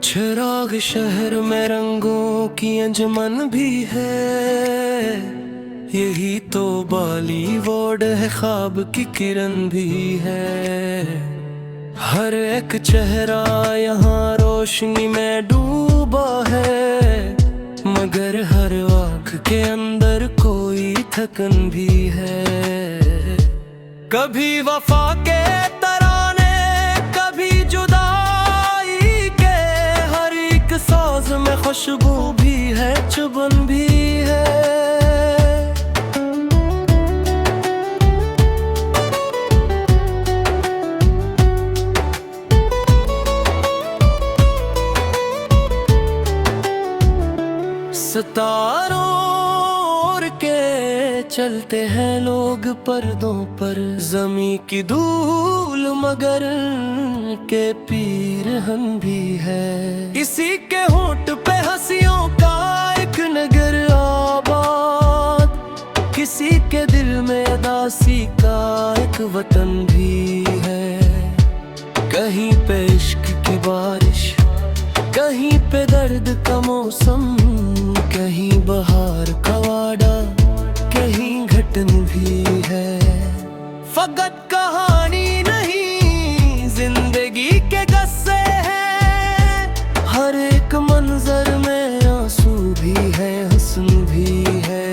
चिराग शहर में रंगों की अंजुमन भी है, यही तो बॉलीवुड है, ख्वाब की किरण भी है। हर एक चेहरा यहाँ रोशनी में डूबा है, मगर हर आँख के अंदर कोई थकन भी है। कभी वफा के तराने, कभी जुदाई के, हर एक साज में खुशबू भी है, चुभन भी है। सितारों ओढ़ के चलते हैं लोग पर्दों पर, ज़मीं की धूल मगर के पीरहन भी है। किसी के होंठ पे हंसियों का एक नगर आबाद, किसी के दिल में उदासी का एक वतन भी है। कहीं पे इश्क की बारिश, कहीं पे दर्द का मौसम, कहीं बहार का वादा, कहीं घटन भी है। फकत कहानी नहीं, जिंदगी के गस्से हैं, हर एक मंजर में आंसू भी है, हुस्न भी है।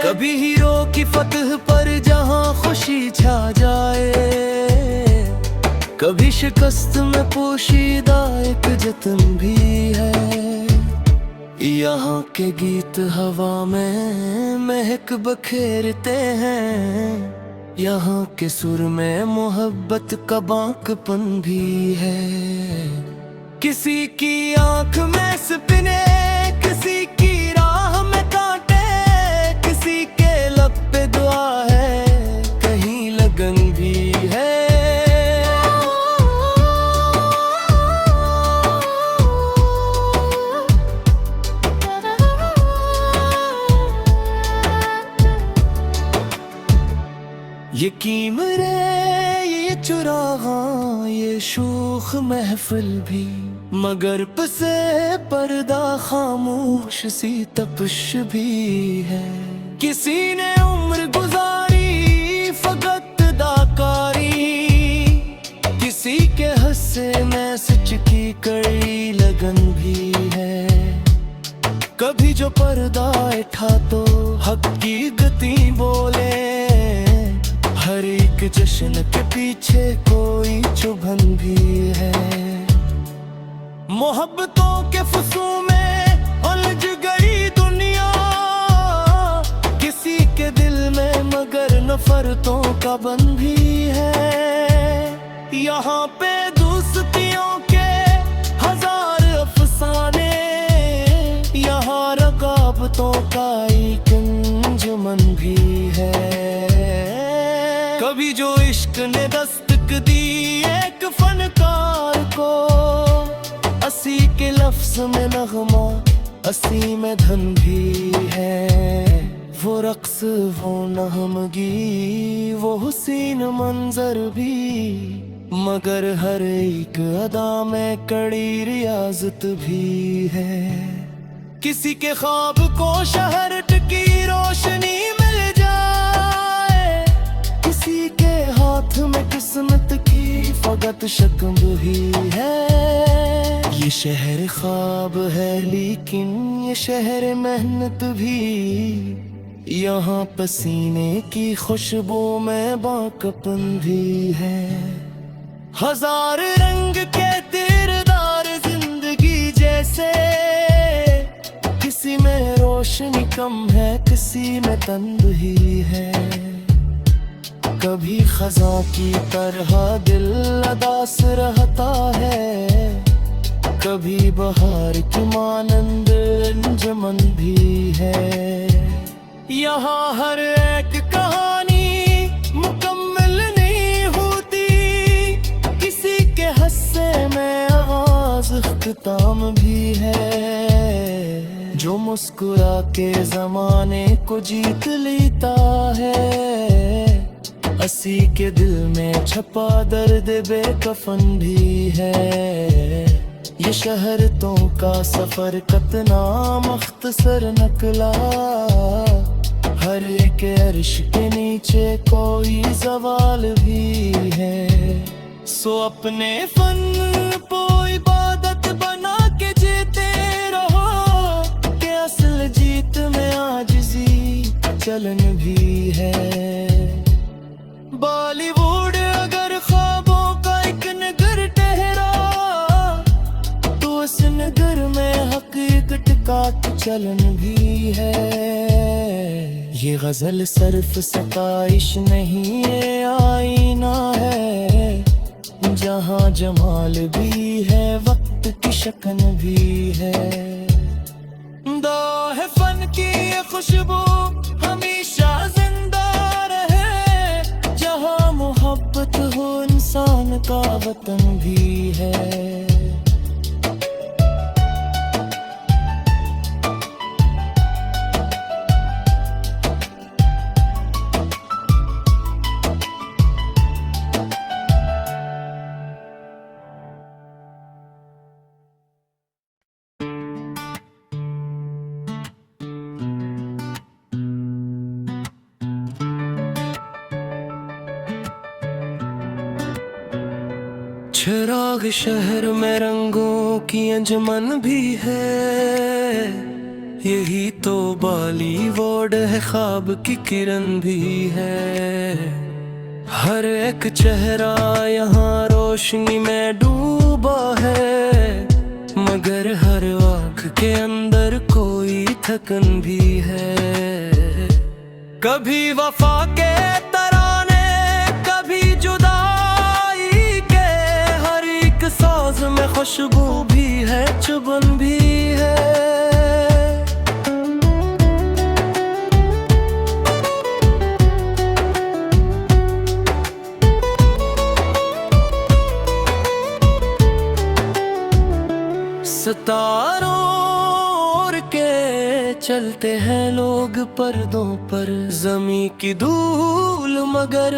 कभी हीरो की फतह पर जहां खुशी छा जाए, कभी शिकस्त में पोशीदा एक जतन भी है। यहाँ के गीत हवा में महक बखेरते हैं, यहाँ के सुर में मोहब्बत का बांकपन भी है। किसी की आंख में सपने, किसी की राह में कांटे, किसी के लब पे दुआ है, कहीं लगन भी है। ये कीमरे, ये चुरागां, ये शूख महफिल भी, मगर पसे पर्दा खामोश सी तपश भी है। किसी ने उम्र गुजारी फकत दाकारी, किसी के हस्से में सच की कड़ी लगन भी है। कभी जो पर्दा उठा तो हक की गति बोले, हर एक जश्न के पीछे कोई चुभन भी है। मोहब्बतों के फुसू में उलझ गई दुनिया, किसी के दिल में मगर नफरतों का बन भी है। यहाँ पे दोस्तियों के हजार अफसाने, यहाँ रकाबतों का एक अंजुमन भी है। कभी जो इश्क ने दस्तक दी एक फनकार को, असी के लफ्ज में नगमा, असी में धन भी है। वो रक्स, वो नगमगी, वो हुसीन मंजर भी, मगर हर एक अदा में कड़ी रियाजत भी है। किसी के ख्वाब को शहर की रोशनी मिल जाए, किसी के हाथ में किस्मत की फकत शक्म ही है। ये शहर ख्वाब है लेकिन ये शहर मेहनत भी, यहाँ पसीने की खुशबू में बांकपन भी है। हजार रंग के तीरदार जिंदगी जैसे, किसी में रोशनी कम है, किसी में तन्हाई है। कभी खज़ां की तरह दिल अदास रहता है, कभी बहार की मानंद अंजुमन भी है। यहाँ हर एक कहानी मुकम्मल नहीं होती, किसी के हस्से में आगाज़ इख्तिताम भी है। जो मुस्कुरा के ज़माने को जीत लेता है, असी के दिल में छपा दर्द बेकफन भी है। ये शहरतों का सफर कितना मख्तसर नकला, हर एक अर्श के नीचे कोई सवाल भी है। सो अपने फन को इबादत बना के जीते रहो, कि असल जीत में आजिज़ी चलन भी है। बॉलीवुड अगर ख्वाबों का एक नगर ठहरा, तो उस नगर में हकीकत का चलन भी है। ये गजल सिर्फ सताइश नहीं, ये आईना है, जहाँ जमाल भी है वक्त की शकन भी है। दाह फन की ये खुशबू हमेशा जिंदा रहे, जहाँ मोहब्बत हो इंसान का वतन भी है। चिराग शहर में रंगों की अंजुमन भी है, यही तो बॉलीवुड है, ख्वाब की किरण भी है। हर एक चेहरा यहाँ रोशनी में डूबा है, मगर हर आँख के अंदर कोई थकन भी है। कभी वफा के तराने, कभी जुदाई के, हर एक साज में खुशबू भी है, चुभन भी है। सितारों ओढ़ के चलते हैं लोग पर्दों पर, ज़मीं की धूल मगर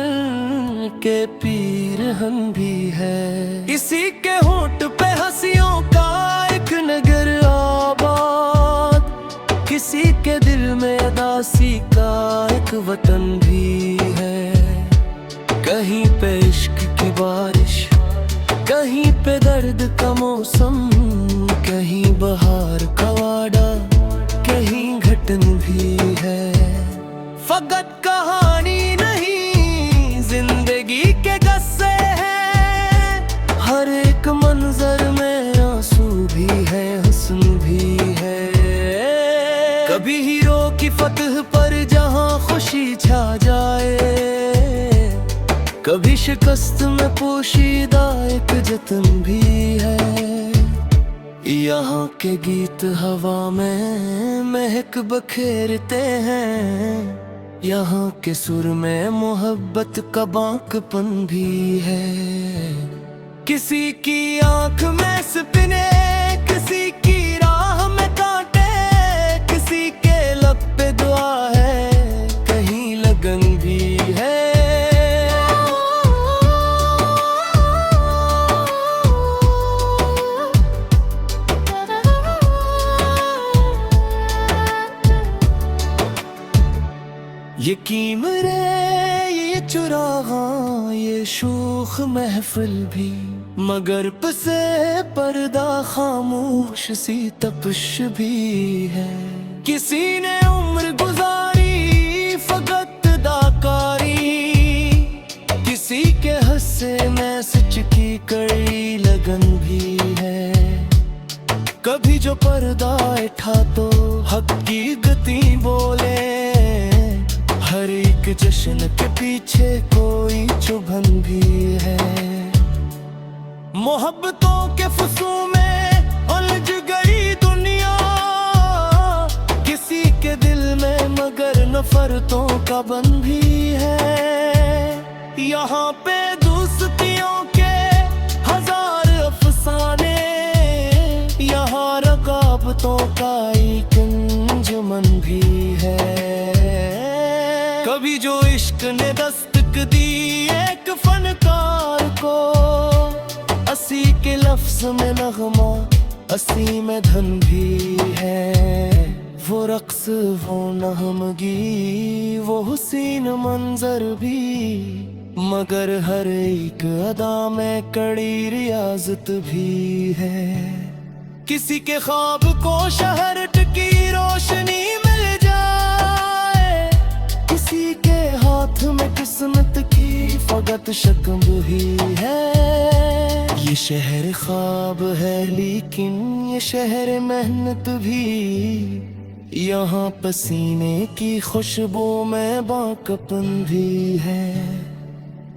के पीरहन भी है। इसी के होंठ पे हंसियों का एक नगर आबाद, किसी के दिल में उदासी का एक वतन भी है। कहीं पे इश्क की बारिश, कहीं पे दर्द का मौसम, कहीं बहार का वादा, कहीं घटन भी है। फकत कहानी नहीं, जिंदगी के गस्से हैं, हर एक मंजर में आंसू भी है, हुस्न भी है। कभी हीरो की फतह पर जहां खुशी छा जाए, कभी शिकस्त में पोशीदा एक जतन भी है। यहाँ के गीत हवा में महक बखेरते हैं, यहाँ के सुर में मोहब्बत का बांकपन भी है। किसी की आंख में सपने, किसी की राह में कांटे, किसी के लब पे दुआ है, कहीं लगन भी है। ये कीमरे, ये चुरागा, ये शूख महफिल भी, मगर पसे पर्दा खामोश सी तपश भी है। किसी ने उम्र गुजारी फकत दाकारी, किसी के हस्से में सच की कड़ी लगन भी है। कभी जो पर्दा उठा तो हक की गति बोले, हर एक जश्न के पीछे कोई चुभन भी है। मोहब्बतों के फुसू में उलझ गई दुनिया, किसी के दिल में मगर नफरतों का बन भी है। यहाँ पे दोस्तियों के हजार अफसाने, यहाँ रकाबतों का एक अंजुमन भी है। कभी जो इश्क ने दस्तक दी एक फनकार को, हंसी के लफ्ज में नगमा, हंसी में धन भी है। वो रक्स, वो नगमगी, वो हुसीन मंजर भी, मगर हर एक अदा में कड़ी रियाजत भी है। किसी के ख्वाब को शहर की रोशनी मिल जाए, किसी के हाथ में किस्मत की फकत शक्ल ही है। ये शहर ख्वाब है लेकिन ये शहर मेहनत भी, यहाँ पसीने की खुशबू में बाकपन भी है।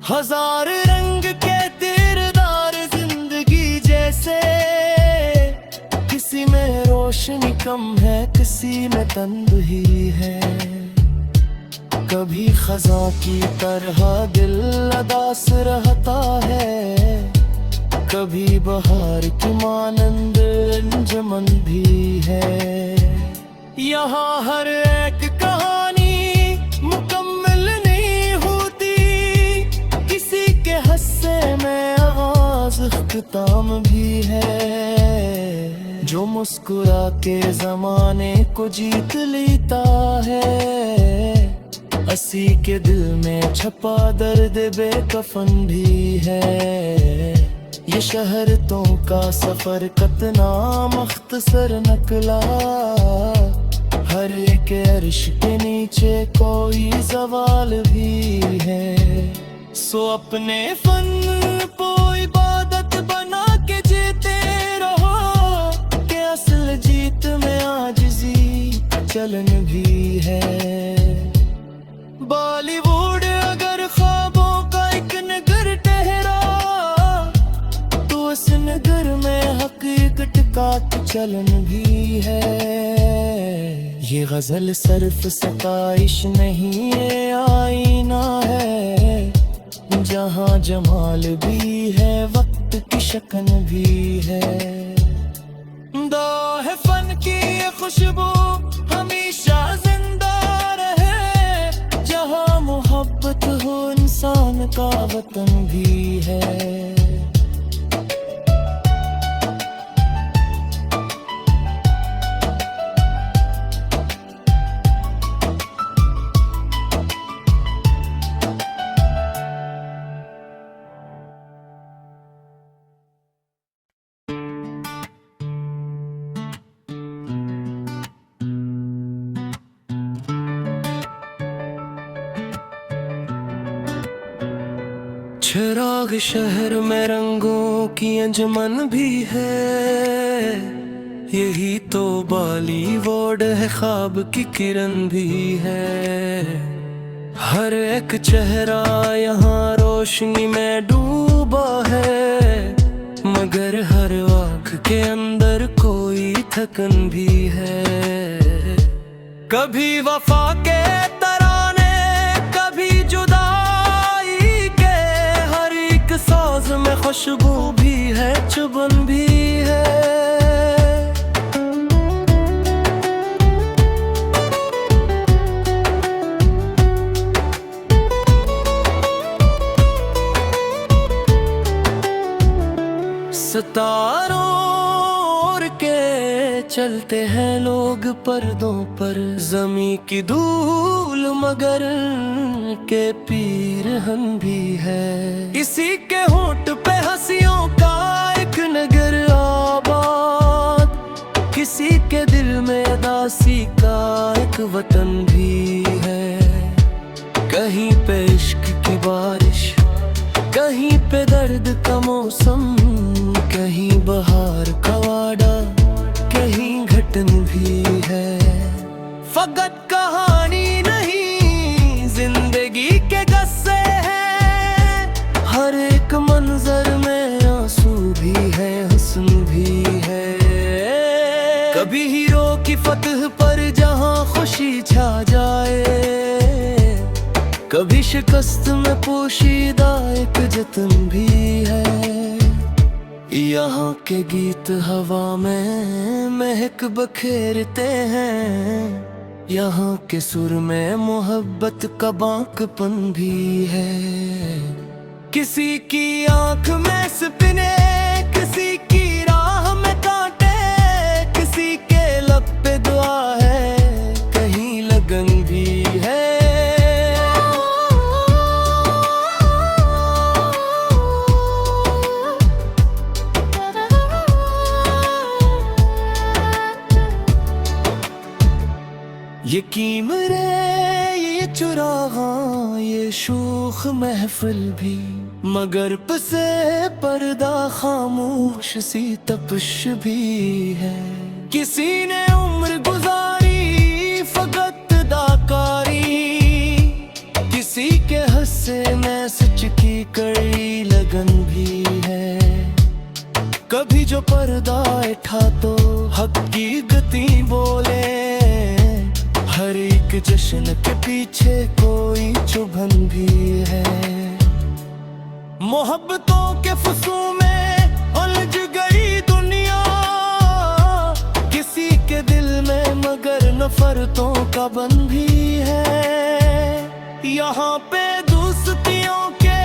हजार रंग के तीरदार जिंदगी जैसे, किसी में रोशनी कम है, किसी में तन्हाई है। कभी खजा की तरह दिल अदास रहता है, कभी बहार की मानंद अंजुमन भी है। यहाँ हर एक कहानी मुकम्मल नहीं होती, किसी के हस्से में आगाज़ इख्तिताम भी है। जो मुस्कुरा के ज़माने को जीत लेता है, हंसी के दिल में छपा दर्द बेकफन भी है। ये शहर तो का सफर कतना मख्तसर नकला, हर एक अर्श के नीचे कोई सवाल भी है। सो अपने फन को इबादत बना के जीते रहो, कि असल जीत में आजिज़ी चलन भी है। बॉलीवुड अगर ख्वाबों का एक नगर ठहरा, तो उस नगर में हकीकत का चलन भी है। ये गजल सिर्फ सताइश नहीं, ये आईना है, जहाँ जमाल भी है, वक्त की शकन भी है। दो है फन की ये खुशबू हमेशा जिंदा रहे, जहाँ मोहब्बत हो इंसान का वतन भी है। चिराग शहर में रंगों की अंजुमन भी है, यही तो बॉलीवुड है, ख्वाब की किरण भी है। हर एक चेहरा यहाँ रोशनी में डूबा है, मगर हर आँख के अंदर कोई थकन भी है। कभी वफा के तराने, कभी जुदाई के, हर एक साज में खुशबू भी है, चुभन भी है। सितारों ओढ़ के चलते हैं लोग पर्दों पर, ज़मीं की धूल मगर के पीरहन भी है। इसी के होंठ पे हंसियों का एक नगर आबाद, किसी के दिल में उदासी का एक वतन भी है। कहीं पे इश्क की बारिश, कहीं पे दर्द का मौसम, कहीं बहार का वादा, कहीं घटन भी है। फकत कहानी नहीं, जिंदगी के गस्से हैं, हर एक मंजर में आंसू भी है, हुस्न भी है। कभी हीरो की फतह पर जहां खुशी छा जाए, कभी शिकस्त में पोशीदा एक जतन भी है। यहाँ के गीत हवा में महक बखेरते हैं, यहाँ के सुर में मोहब्बत का बांकपन भी है। किसी की आंख में सपने किसी की राह में कांटे, किसी के लब पे दुआ है, कहीं लगन भी है। ये कीमरे, ये चुराहा, ये शूख महफिल भी, मगर पसे पर्दा खामोश सी तपश भी है। किसी ने उम्र गुजारी फकत दाकारी, किसी के हस्से में सच की कड़ी लगन भी है। कभी जो पर्दा उठा तो हक की गति बोले, हर एक जश्न के पीछे कोई चुभन भी है। मोहब्बतों के फुसू में उलझ गई दुनिया, किसी के दिल में मगर नफरतों का बंध भी है। यहाँ पे दोस्तियों के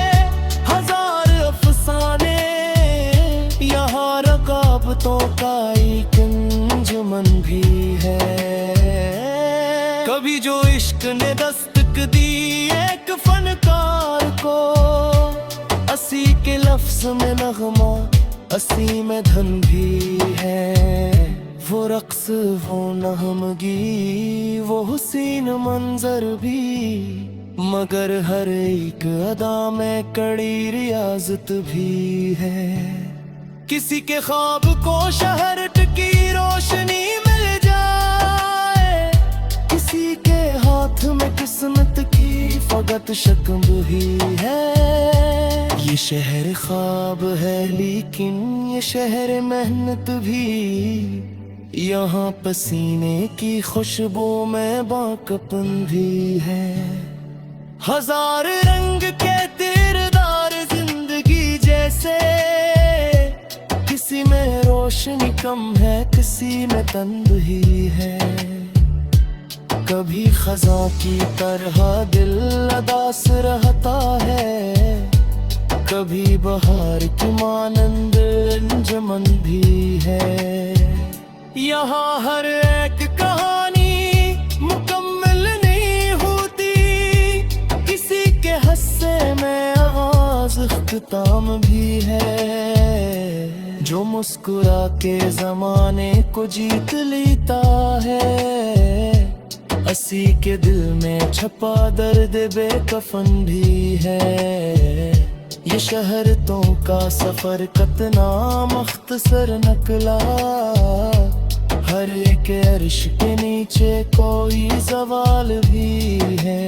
हजार अफसाने, यहाँ रकाबतों का एक अंजुमन भी है। कभी जो इश्क ने दस्तक दी एक फनकार को, असी के लफ्ज में नगमा, असी में धन भी है। वो रक्स, वो नगमगी, वो हुसीन मंजर भी, मगर हर एक अदा में कड़ी रियाजत भी है। किसी के ख्वाब को शहर की रोशनी मिल जाए, किसी के हाथ में किस्मत की फकत शक्ल ही है। ये शहर ख्वाब है लेकिन ये शहर मेहनत भी, यहाँ पसीने की खुशबू में बाकपन भी है। हजार रंग के तीरदार जिंदगी जैसे, किसी में रोशनी कम है, किसी में तन्हाई है। कभी खजा की तरह दिल अदास रहता है, कभी बहार की मानंद अंजुमन भी है। यहाँ हर एक कहानी मुकम्मल नहीं होती, किसी के हस्से में आगाज़ इख्तिताम भी है। जो मुस्कुरा के जमाने को जीत लेता है, असी के दिल में छपा दर्द बेकफन भी है। ये शहरतों का सफर कितना मुख्तसर नकला, हर एक अर्श के नीचे कोई सवाल भी है।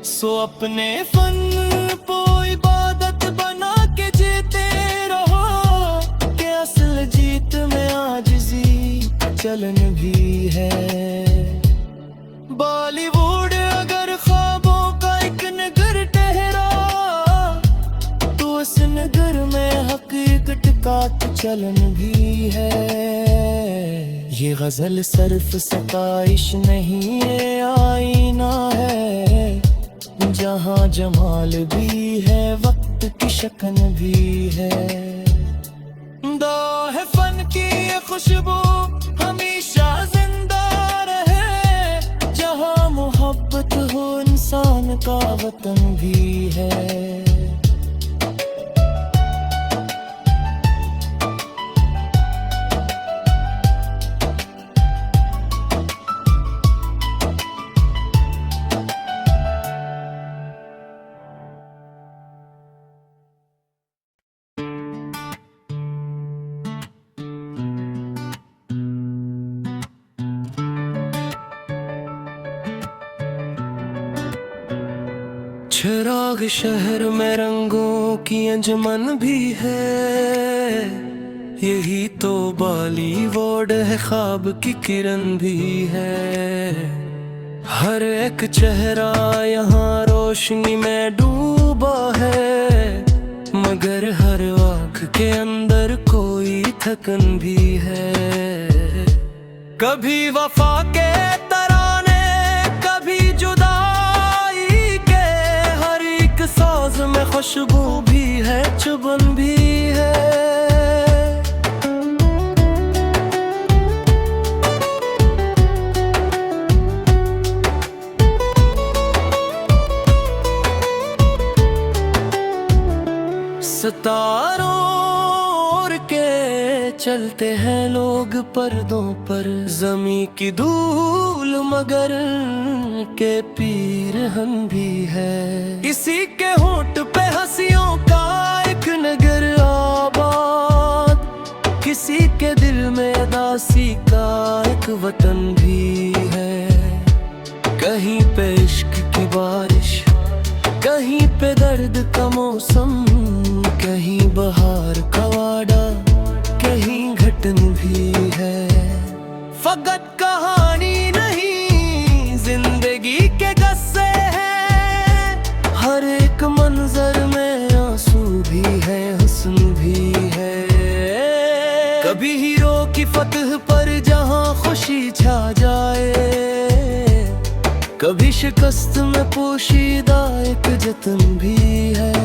सो अपने फन को इबादत बना के जीते रहो, के असल जीत में आजिज़ी चलन भी है। बॉलीवुड अगर ख्वाबों का एक नगर ठहरा, तो उस नगर में हकीकत का चलन भी है। ये गजल सिर्फ सताइश नहीं, ये आईना है, जहाँ जमाल भी है, वक्त की शकन भी है। दो है फन की ये खुशबू हमेशा जिंदा रहे, जहाँ मोहब्बत हो इंसान का वतन भी है। चिराग शहर में रंगों की अंजुमन भी है, यही तो बॉलीवुड है, ख्वाब की किरण भी है। हर एक चेहरा यहाँ रोशनी में डूबा है, मगर हर आँख के अंदर कोई थकन भी है। कभी वफा के तराने, कभी जुदाई के, हर एक साज में खुशबू भी है, चुभन भी है। सितारों ओढ़ के चलते हैं लोग पर्दों पर, जमी की धूल मगर के पीरहन भी है। किसी के होंठ पे हंसियों का एक नगर आबाद, किसी के दिल में दासी का एक वतन भी है। कहीं पे इश्क की बारिश, कहीं पे दर्द का मौसम, कहीं बहार का वाड़ा, कहीं घटन भी है। फकत कहानी नहीं जिंदगी के गस्से हैं, हर एक मंजर में आंसू भी है, हुस्न भी है। कभी हीरो की फतह पर जहां खुशी छा जाए, कभी शिकस्त में पोशीदा एक जतन भी है।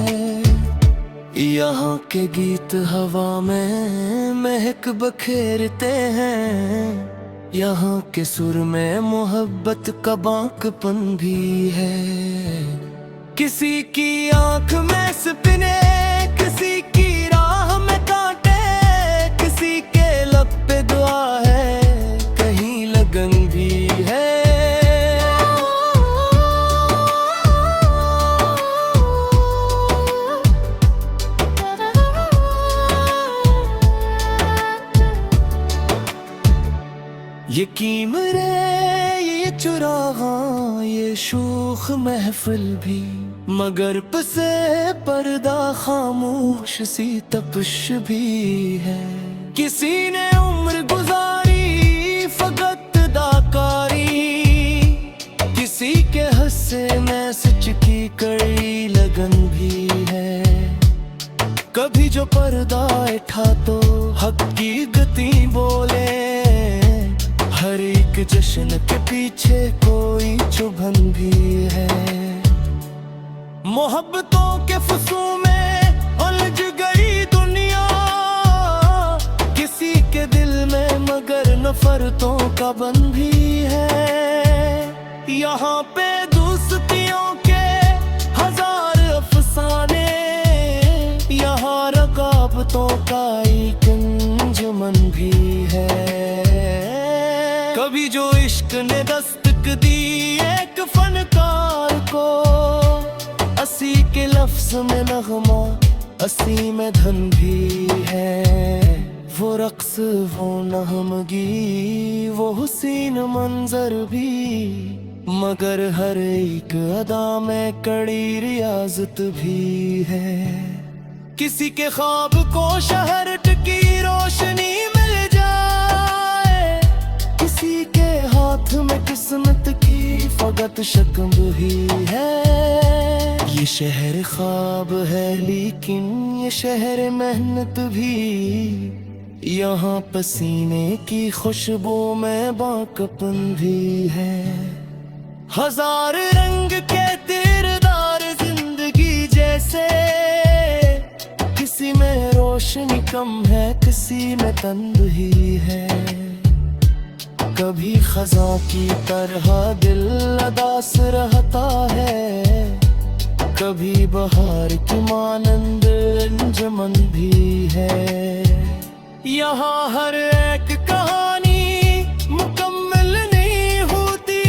यहाँ के गीत हवा में महक बखेरते हैं, यहाँ के सुर में मोहब्बत का बांकपन भी है। किसी की आंख में सपने, किसी की राह में कांटे, किसी के लब पे दुआ है, कहीं लगन भी है। ये कीमरे, ये चुराहा, ये शूख महफिल भी, मगर पसे पर्दा खामोश सी तपश भी है। किसी ने उम्र गुजारी फकत दाकारी, किसी के हस्से में सच की कड़ी लगन भी है। कभी जो पर्दा उठा तो हक की गति बोले, हर एक जश्न के पीछे कोई चुभन भी है। मोहब्बतों के फुसों में उलझ गई दुनिया, किसी के दिल में मगर नफरतों का बन भी है। यहाँ पे दोस्तियों के हजार अफसाने, यहाँ रकाबतों का एक अंजुमन भी है। कभी जो इश्क ने दस्तक दी एक फनकार को, असी के लफ्ज में नगमा, असी में धन भी है। वो रक्स, वो नहमगी, वो हुसीन मंजर भी, मगर हर एक अदा में कड़ी रियाजत भी है। किसी के ख्वाब को शहर की रोशनी मिल जाए, किसी के हाथ में किस्मत की फकत शक्म भी है। ये शहर ख्वाब है लेकिन ये शहर मेहनत भी, यहाँ पसीने की खुशबू में बांकपन भी है। हजार रंग के तीरदार जिंदगी जैसे, किसी में रोशनी कम है, किसी में तन्हाई है। कभी खज़ां की तरह दिल अदास रहता है, कभी बहार की मानंद अंजुमन भी है। यहाँ हर एक कहानी मुकम्मल नहीं होती,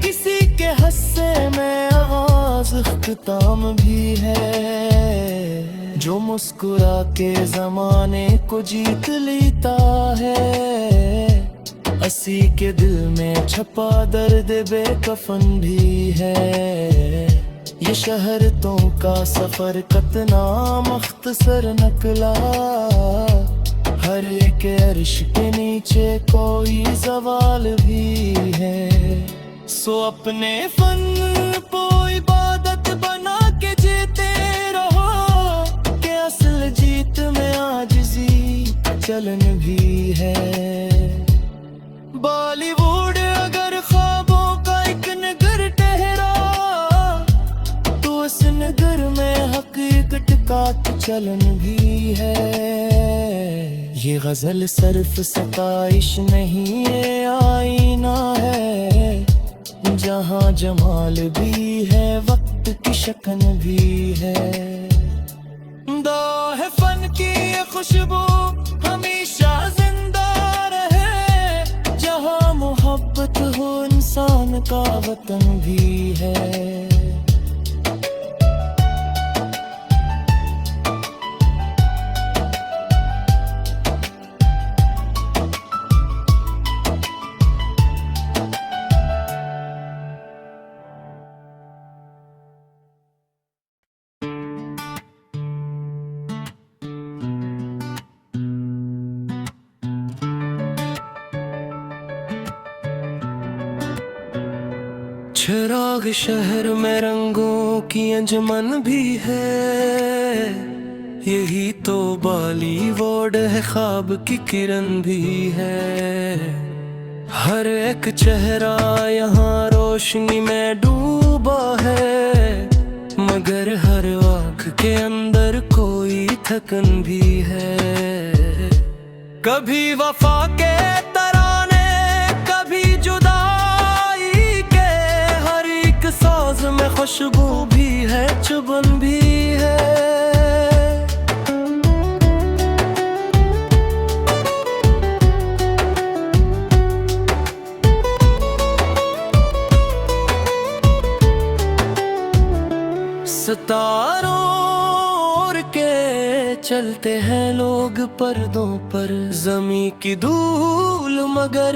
किसी के हस्से में आगाज़ इख्तिताम भी है। जो मुस्कुरा के ज़माने को जीत लेता है, असी के दिल में छपा दर्द बेकफन भी है। ये शहरतों का सफर कतना मख्तसर नकला, हर एक अर्श के नीचे कोई सवाल भी है। सो अपने फन को इबादत बना के जीते रहो, के असल जीत में आजिज़ी चलन भी है। बॉलीवुड अगर ख्वाबों का एक नगर ठहरा, तो उस नगर में हकीकत का चलन भी है। ये गजल सिर्फ सताइश नहीं, ये आईना है, जहाँ जमाल भी है, वक्त की शकन भी है। जिंदा है फन की ये खुशबू, हमेशा जिंदा रहे। जहाँ मोहब्बत हो इंसान का वतन भी है। चिराग शहर में रंगों की अंजुमन भी है, यही तो बॉलीवुड है, ख्वाब की किरण भी है। हर एक चेहरा यहाँ रोशनी में डूबा है, मगर हर आँख के अंदर कोई थकन भी है। कभी वफा के तराने, कभी जुदाई के, हर एक साज में खुशबू भी है, चुभन भी है। सितारों ओढ़ के चलते हैं लोग पर्दों पर, ज़मीं की धूल मगर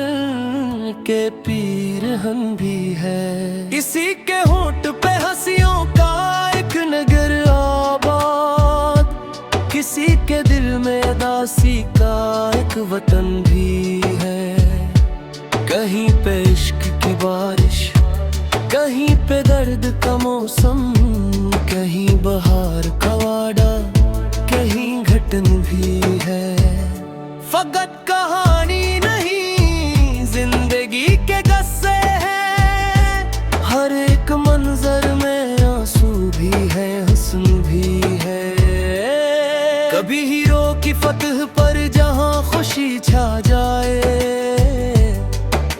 के पीरहन भी है। किसी के होंठ पे हंसियों का एक नगर आबाद, किसी के दिल में दासी का एक वतन भी है। कहीं पे इश्क की बारिश, कहीं पे दर्द का मौसम, कहीं बहार का वादा, कहीं घटन भी है। फकत कहानी नहीं, जिंदगी के गस्से हैं। हर एक मंजर में आंसू भी है, हुस्न भी है। कभी हीरो की फतह पर जहां खुशी छा जाए,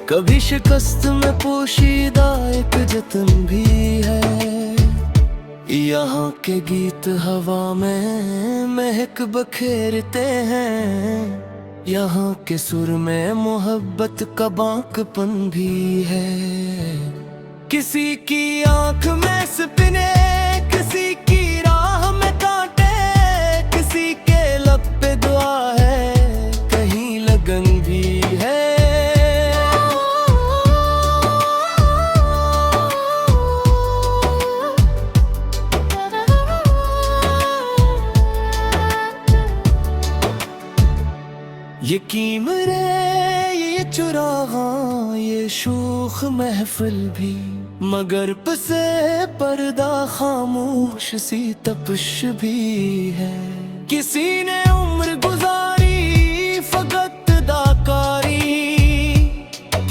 कभी शिकस्त में पोशीदा एक जतन भी है। यहाँ के गीत हवा में महक बखेरते हैं, यहाँ के सुर में मोहब्बत का बांकपन भी है। किसी की आंख में सपने, किसी की राह में कांटे, किसी के लब पे दुआ है, कहीं लगन भी है। ये कीमरे, ये चुरागा, ये शूख महफिल भी, मगर पसे पर्दा खामोश सी तपश भी है। किसी ने उम्र गुजारी फकत दाकारी,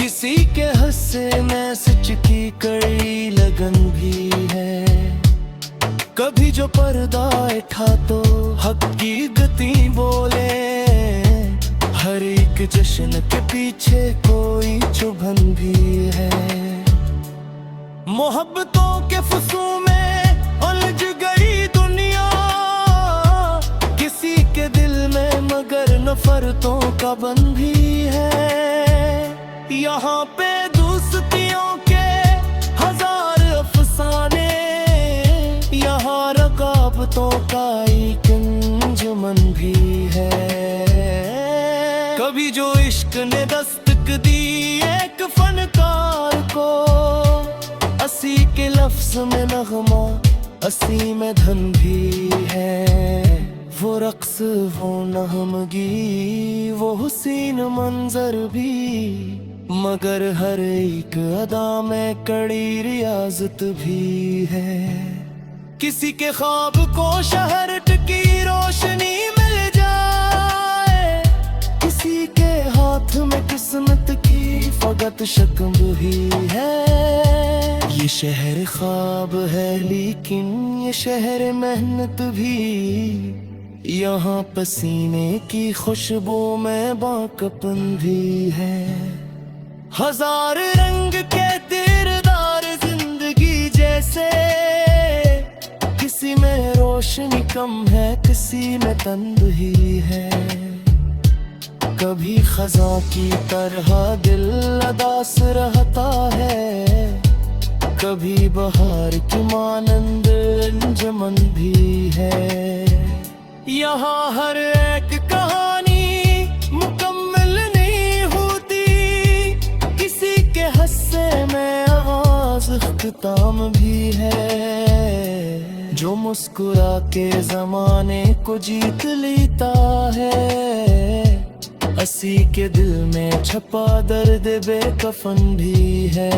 किसी के हस्से में सच की कड़ी लगन भी है। कभी जो पर्दा उठा तो हक की गति बोले, हर एक जश्न के पीछे कोई चुभन भी है। मोहब्बतों के फुसू में उलझ गई दुनिया, किसी के दिल में मगर नफरतों का बंध भी है। यहाँ पे दोस्तियों के हजार अफसाने, यहाँ रकाबतों का एक अंजुमन भी है। कभी जो इश्क ने दस्तक दी एक फनकार को, असी के लफ्ज में नगमा, असी में धन भी है। वो रक्स, वो नगमगी, वो हुसीन मंजर भी, मगर हर एक अदा में कड़ी रियाजत भी है। किसी के ख्वाब को शहर की रोशनी मिल जाए, किसी के हाथ में किस्मत की फकत शक्ल ही है। ये शहर ख्वाब है लेकिन ये शहर मेहनत भी, यहाँ पसीने की खुशबू में बांकपन भी है। हजार रंग के तीरदार जिंदगी जैसे, किसी में रोशनी कम है, किसी उसी में तन्हाई है। कभी खज़ां की तरह दिल उदास रहता है, कभी बहार की मानंद अंजुमन भी है। यहाँ हर एक कहानी मुकम्मल नहीं होती, किसी के हस्से में आगाज़ इख्तिताम भी है। जो मुस्कुरा के ज़माने को जीत लेता है, असी के दिल में छपा दर्द बेकफन भी है।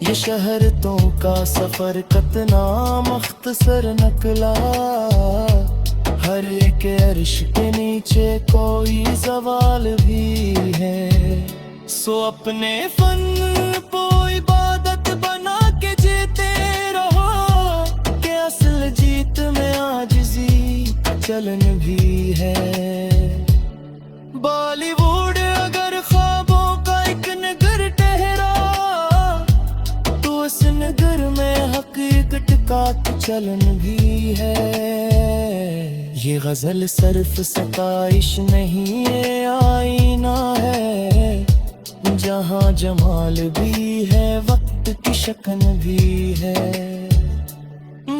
ये शहरतों का सफर कितना मुख्तसर नकला, हर एक अर्श के नीचे कोई सवाल भी है। सो अपने फन को इबादत बना के जीते रहो, कि असल जीत में आजिज़ी चलन भी है। बॉलीवुड अगर ख्वाबों का एक नगर ठहरा, तो उस नगर में हकीकत का चलन भी है। ये गजल सिर्फ सताइश नहीं, ये आईना है, जहाँ जमाल भी है वक्त की शकन भी है।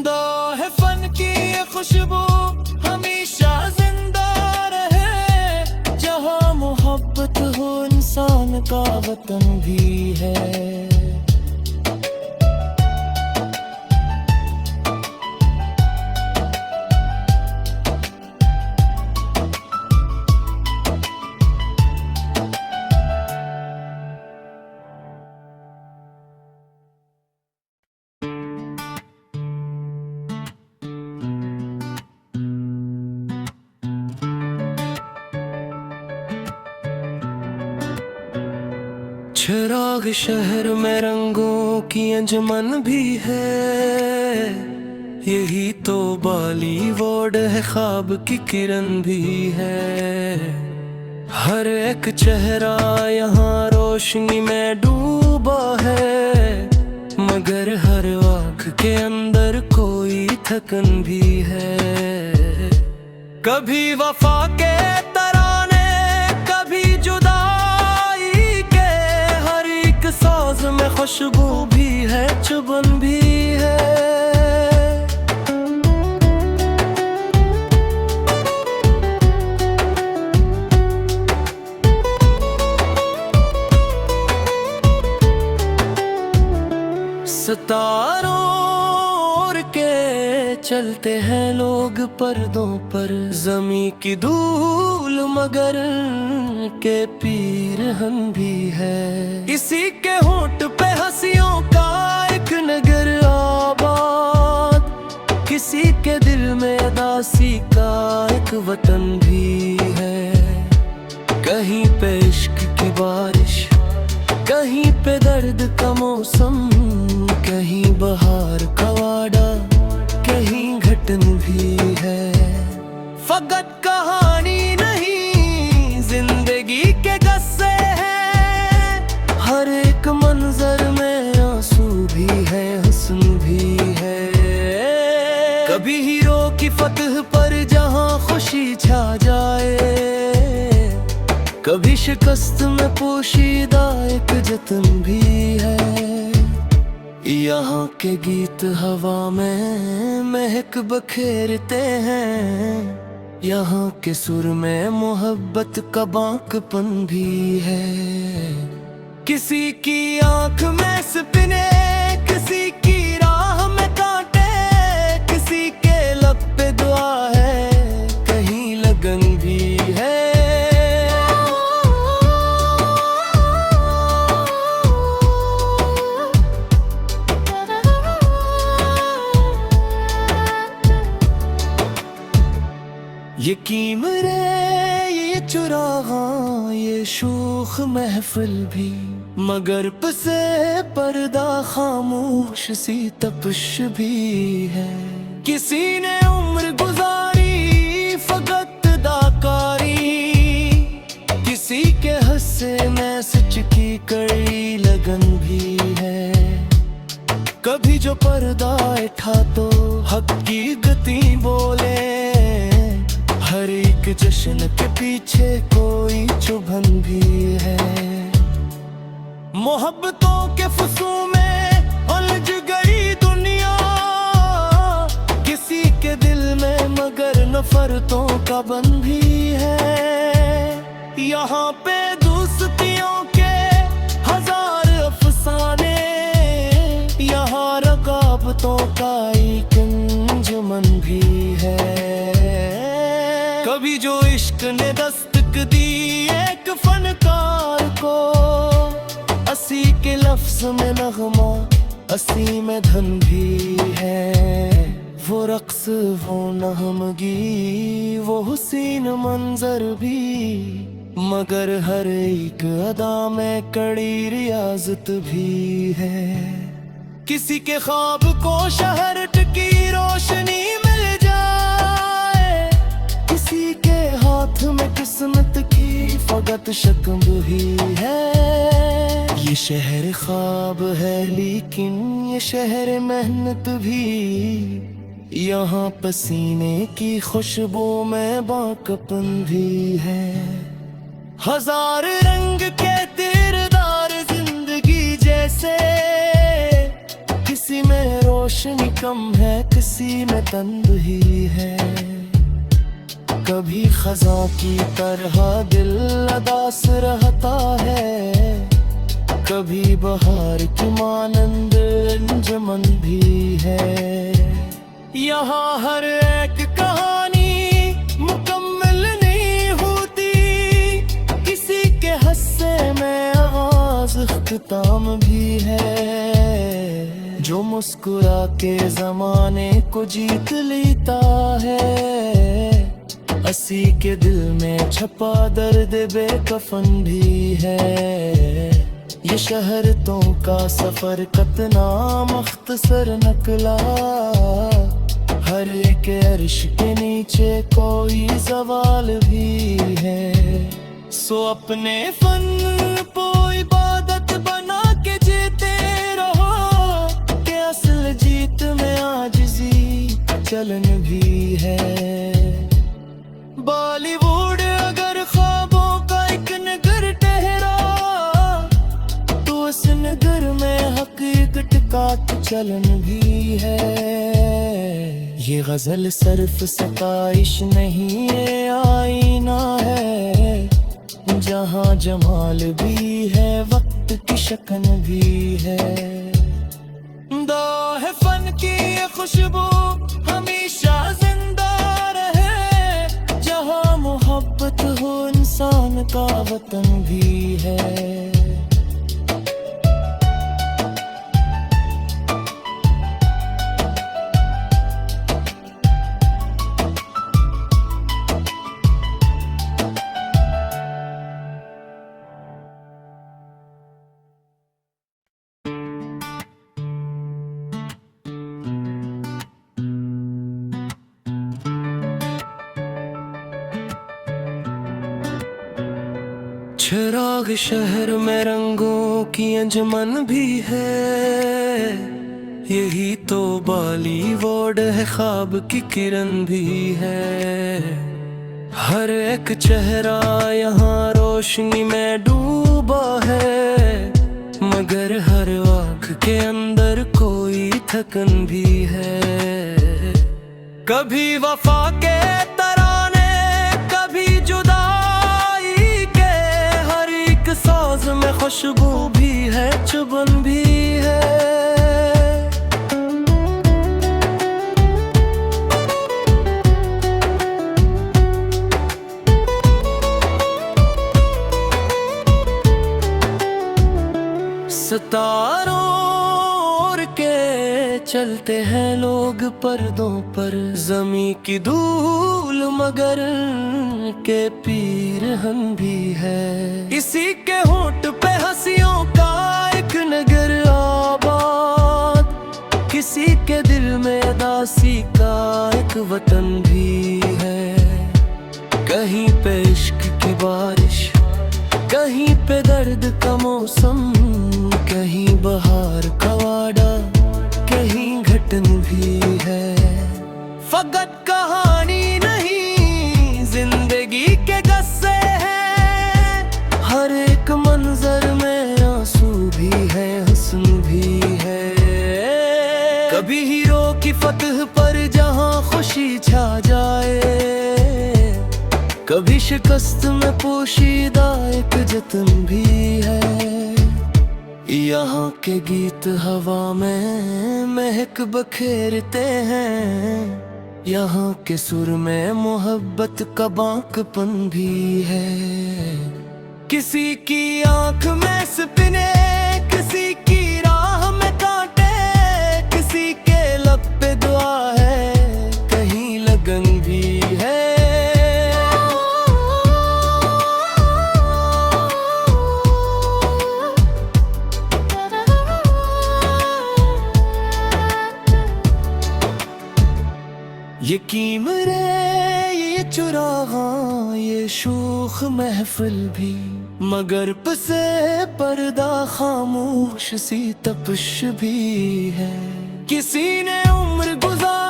दो है फन की ये खुशबू हमेशा जिंदा रहे, जहाँ मोहब्बत हो इंसान का वतन भी है। चिराग शहर में रंगों की अंजुमन भी है, यही तो बॉलीवुड है, ख्वाब की किरण भी है। हर एक चेहरा यहाँ रोशनी में डूबा है, मगर हर आँख के अंदर कोई थकन भी है। कभी वफा के तराने, कभी जुदाई के, हर एक साज में खुशबू भी है, चुभन भी है। सितारों ओढ़ के चलते हैं लोग पर्दों पर, ज़मीं की धूल मगर के पीरहन भी है। इसी के होंठ पे हंसियों का एक नगर आबाद, किसी के दिल में उदासी का एक वतन भी है। कहीं पे इश्क की बारिश, कहीं पे दर्द का मौसम, कहीं बहार का वाड़ा, कहीं घटन भी है। फकत कहानी नहीं, जिंदगी के गस्से हैं, हर एक मंजर में आंसू भी है, हुस्न भी है। कभी हीरो की फतह पर जहां खुशी छा जाए, कभी शिकस्त में पोशीदा एक जतन भी है। यहाँ के गीत हवा में महक बखेरते हैं, यहाँ के सुर में मोहब्बत का बांकपन भी है। किसी की आंख में सपने, किसी की राह में कांटे, किसी के लब पे दुआ है, कहीं लगन भी है। ये कीमरे, ये चुरागां, ये शूख महफिल भी, मगर पसे पर्दा खामोश सी तपश भी है। किसी ने उम्र गुजारी फकत दाकारी, किसी के हस्से में सच की कड़ी लगन भी है। कभी जो पर्दा उठा तो हक की गति बोले, एक जश्न के पीछे कोई चुभन भी है। मोहब्बतों के फुसू में उलझ गई दुनिया, किसी के दिल में मगर नफरतों का बंध भी है। यहाँ पे दोस्तियों के हजार अफसाने, यहाँ रकाबतों का एक अंजुमन भी है। कभी जो इश्क ने दस्तक दी एक फनकार को, असी के लफ्ज में नगमा, असी में धन भी है। वो रक्स, वो नहमगी, वो हुसीन मंजर भी, मगर हर एक अदा में कड़ी रियाजत भी है। किसी के ख्वाब को शहर की रोशनी मिल जाए, किसी के हाथ में किस्मत की फकत शक्म भी है। ये शहर ख्वाब है लेकिन ये शहर मेहनत भी, यहाँ पसीने की खुशबू में बाकपन भी है। हजार रंग के तीरदार जिंदगी जैसे, किसी में रोशनी कम है, किसी में तंदही है। कभी खज़ां की तरह दिल अदास रहता है, कभी बहार की मानंद अंजुमन भी है। यहाँ हर एक कहानी मुकम्मल नहीं होती, किसी के हस्से में आगाज़ इख्तिताम भी है। जो मुस्कुरा के ज़माने को जीत लेता है, असी के दिल में छपा दर्द बेकफन भी है। ये शहरतों का सफर कितना मुख्तसर नकला, हर एक अर्श के नीचे कोई सवाल भी है। सो अपने फन को इबादत बना के जीते रहो, के असल जीत में आजिज़ी चलन भी है। बॉलीवुड अगर ख्वाबों का एक नगर ठहरा, तो उस नगर में हकीकत का चलन भी है। ये गजल सिर्फ सताइश नहीं, ये आईना है, जहाँ जमाल भी है, वक्त की शकन भी है। दो है फन की ये खुशबू हमेशा जिंदा रहे, जहाँ मोहब्बत हो इंसान का वतन भी है। चिराग शहर में रंगों की अंजुमन भी है, यही तो बॉलीवुड है, ख्वाब की किरण भी है। हर एक चेहरा यहाँ रोशनी में डूबा है, मगर हर आँख के अंदर कोई थकन भी है। कभी वफा के तराने, कभी जुदाई के, हर एक साज में खुशबू भी है, चुभन भी है। सितारों ओढ़ के चलते हैं लोग पर्दों पर, ज़मीं की धूल मगर के पीरहन भी है। इसी के होंठ पे हंसियों का एक नगर आबाद, किसी के दिल में उदासी का एक वतन भी है। कहीं पे इश्क की बारिश, कहीं पे दर्द का मौसम, कहीं बहार का वादा, कहीं घटन भी है। फकत कहानी नहीं जिंदगी की फतह पर जहां खुशी छा जाए, कभी शिकस्त में पोशीदा एक जतन भी है। यहाँ के गीत हवा में महक बखेरते हैं, यहाँ के सुर में मोहब्बत का बांकपन भी है। किसी की आंख में सपने, किसी की राह में कांटे, किसी के लब पे दुआ है, कहीं लगन भी है। ये कीमरे, ये चुराहा, ये शूख महफिल भी, मगर पसे पर्दा खामोश सी तपश भी है। किसी ने उम्र गुजार